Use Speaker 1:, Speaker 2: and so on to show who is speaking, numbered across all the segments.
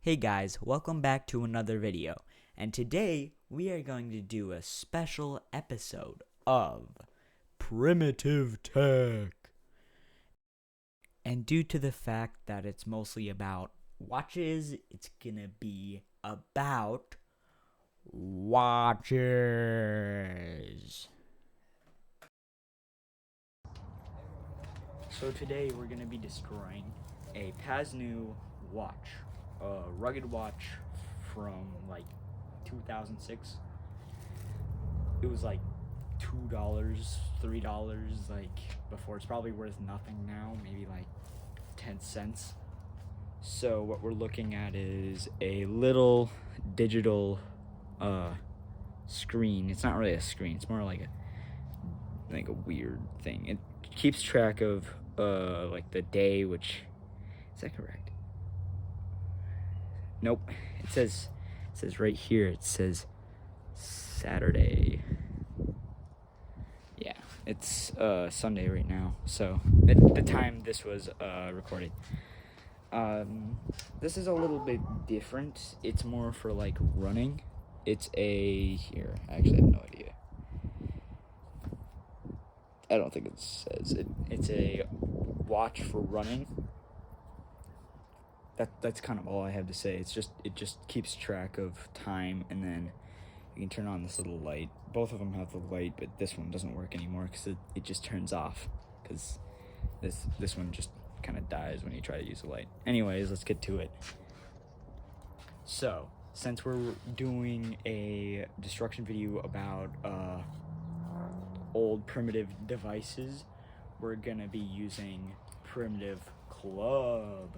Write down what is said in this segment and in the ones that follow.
Speaker 1: Hey guys, welcome back to another video, and today we are going to do a special episode of Primitive Tech. And due to the fact that it's mostly about watches, it's gonna be about watches. So today we're gonna be destroying a Pasnu watch. A rugged watch from like 2006. It was like $2, $3 like before. It's probably worth nothing now, maybe like 10 cents. So what we're looking at is a little digital screen. It's not really a screen, it's more like a weird thing. It keeps track of like the day, which is that correct? Nope. It says right here, it says Saturday. Yeah, it's Sunday right now. So at the time this was recorded. This is a little bit different. It's more for like running. It's I actually have no idea. I don't think it says it. It's a watch for running. That's kind of all I have to say. It just keeps track of time, and then you can turn on this little light. Both of them have the light, but this one doesn't work anymore because it just turns off, because this one just kind of dies when you try to use the light. Anyways, let's get to it. So since we're doing a destruction video about old primitive devices, we're gonna be using Primitive Club.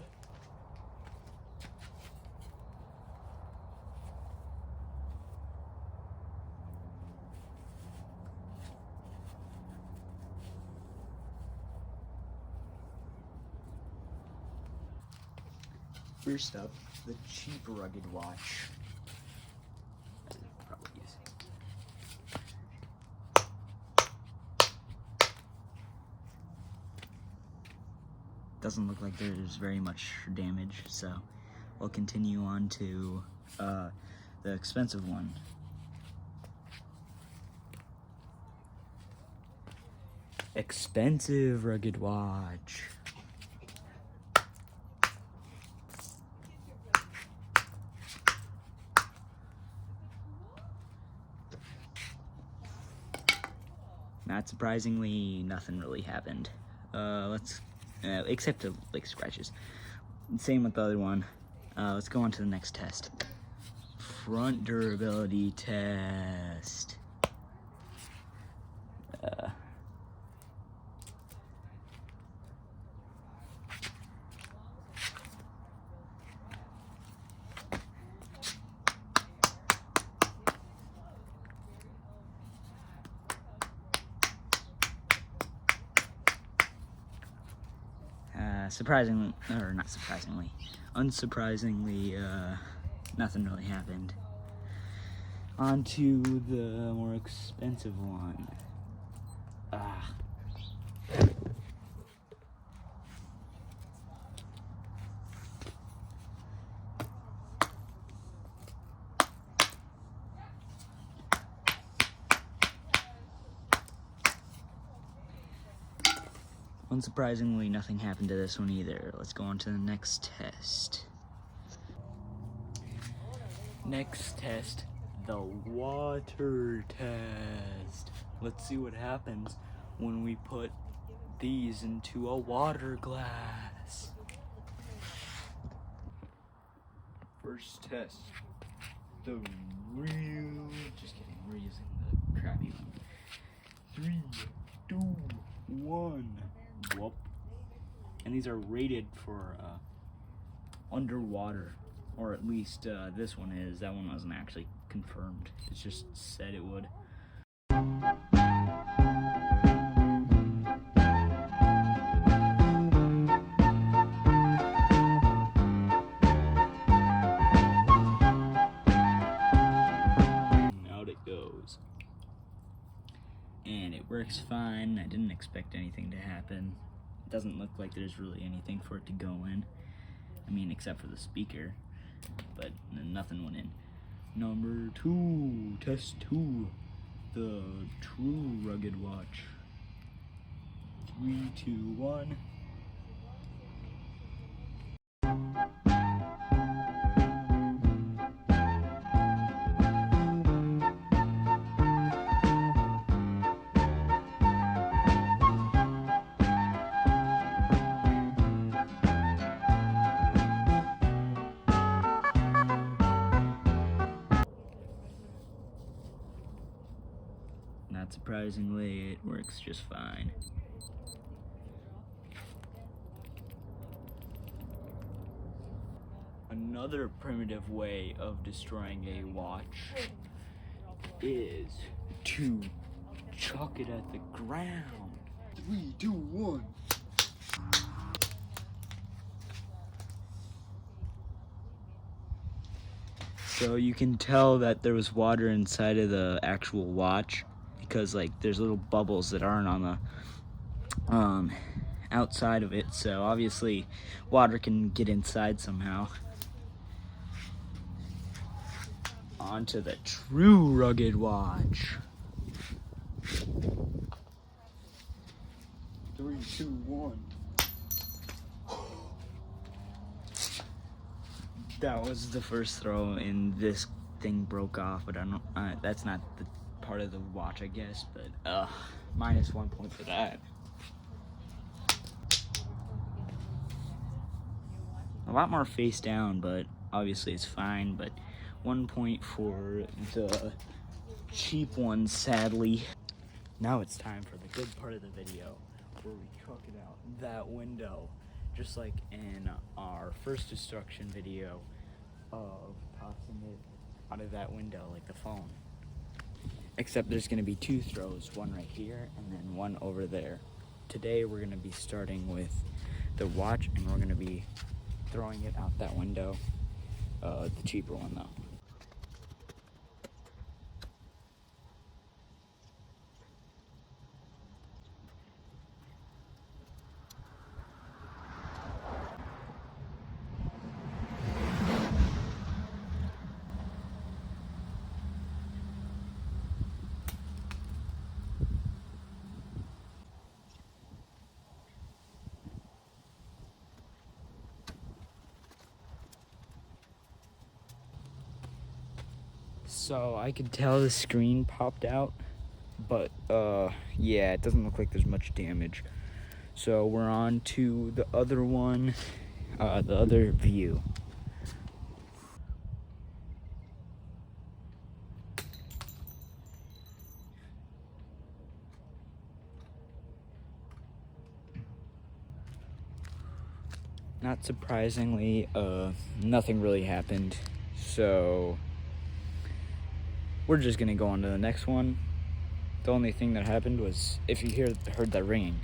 Speaker 1: First up, the cheap rugged watch. Doesn't look like there's very much damage, so we'll continue on to the expensive one. Expensive rugged watch. Not surprisingly, nothing really happened. Except to like scratches. Same with the other one. Let's go on to the next test. Front durability test. Unsurprisingly, nothing really happened. On to the more expensive one. Unsurprisingly, nothing happened to this one either. Let's go on to the next test. Next test, the water test. Let's see what happens when we put these into a water glass. First test, the real, just kidding, we're using the crappy one. 3, 2, 1. Whoop. And these are rated for underwater, or at least this one is. That one wasn't actually confirmed. It just said it would. Out it goes. And it works fine. I didn't expect anything to happen. It doesn't look like there's really anything for it to go in. I mean, except for the speaker. but nothing went in. Number 2, test 2, the true rugged watch. 3, 2, 1. Not surprisingly, it works just fine. Another primitive way of destroying a watch is to chuck it at the ground. 3, 2, 1. So you can tell that there was water inside of the actual watch because like there's little bubbles that aren't on the outside of it. So obviously water can get inside somehow. Onto the true rugged watch. 3, 2, 1. That was the first throw, and this thing broke off. But I don't. That's not the part of the watch, I guess. But minus 1 point for that. A lot more face down, but obviously it's fine. But 1 point for the cheap one, sadly. Now it's time for the good part of the video, where we chuck it out that window, just like in our first destruction video of tossing it out of that window like the phone. Except there's going to be 2 throws, one right here and then one over there. Today we're going to be starting with the watch, and we're going to be throwing it out that window, the cheaper one though. So I could tell the screen popped out, but yeah, it doesn't look like there's much damage. So we're on to the other one, the other view. Not surprisingly, nothing really happened. So we're just gonna go on to the next one. The only thing that happened was, if you heard that ringing,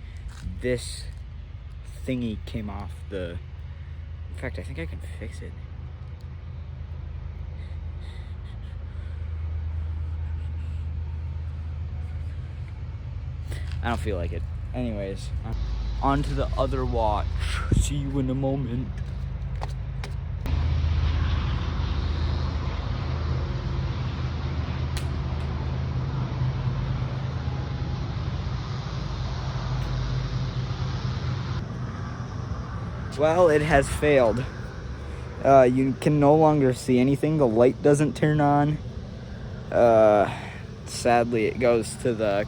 Speaker 1: this thingy came off the. In fact, I think I can fix it. I don't feel like it. Anyways, on to the other watch. See you in a moment. Well, it has failed. You can no longer see anything. The light doesn't turn on. Sadly, it goes to the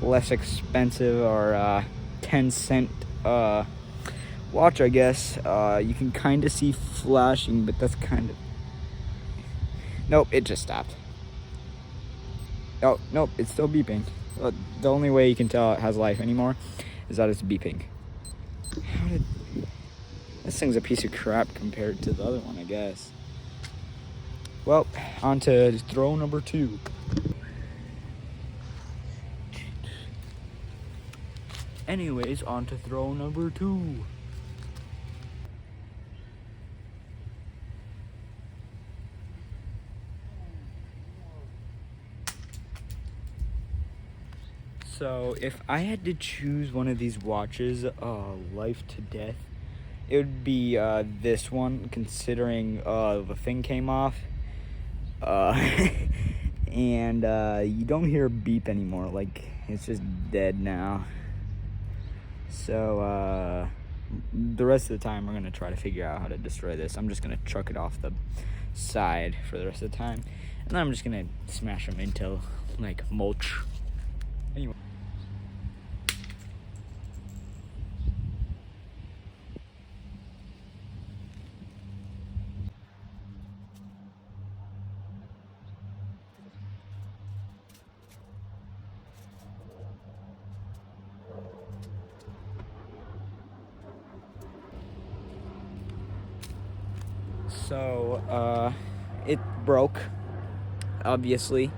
Speaker 1: less expensive or 10-cent watch, I guess. You can kind of see flashing, but that's kind of... Nope, it just stopped. Oh, nope, it's still beeping. The only way you can tell it has life anymore is that it's beeping. This thing's a piece of crap compared to the other one, I guess. Well, on to throw number 2. Anyways, on to throw number 2. So if I had to choose one of these watches, life to death, it would be this one, considering the thing came off. And you don't hear a beep anymore, like it's just dead now. So the rest of the time we're gonna try to figure out how to destroy this. I'm just gonna chuck it off the side for the rest of the time, and then I'm just gonna smash them into like mulch. Anyway. So, it broke, obviously.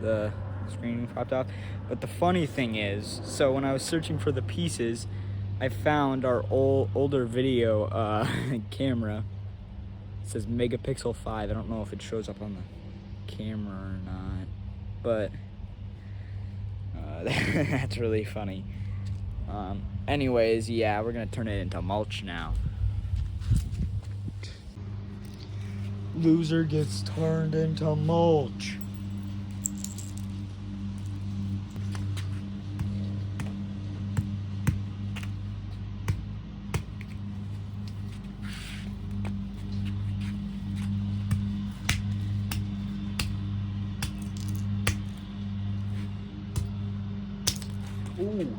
Speaker 1: The screen popped off. But the funny thing is, so when I was searching for the pieces, I found our older video camera. It says megapixel 5. I don't know if it shows up on the camera or not, but that's really funny. Anyways, yeah, we're gonna turn it into mulch now. Loser gets turned into mulch. Ooh.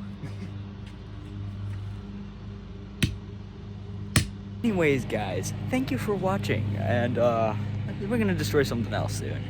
Speaker 1: Anyways, guys, thank you for watching, and we're gonna destroy something else soon.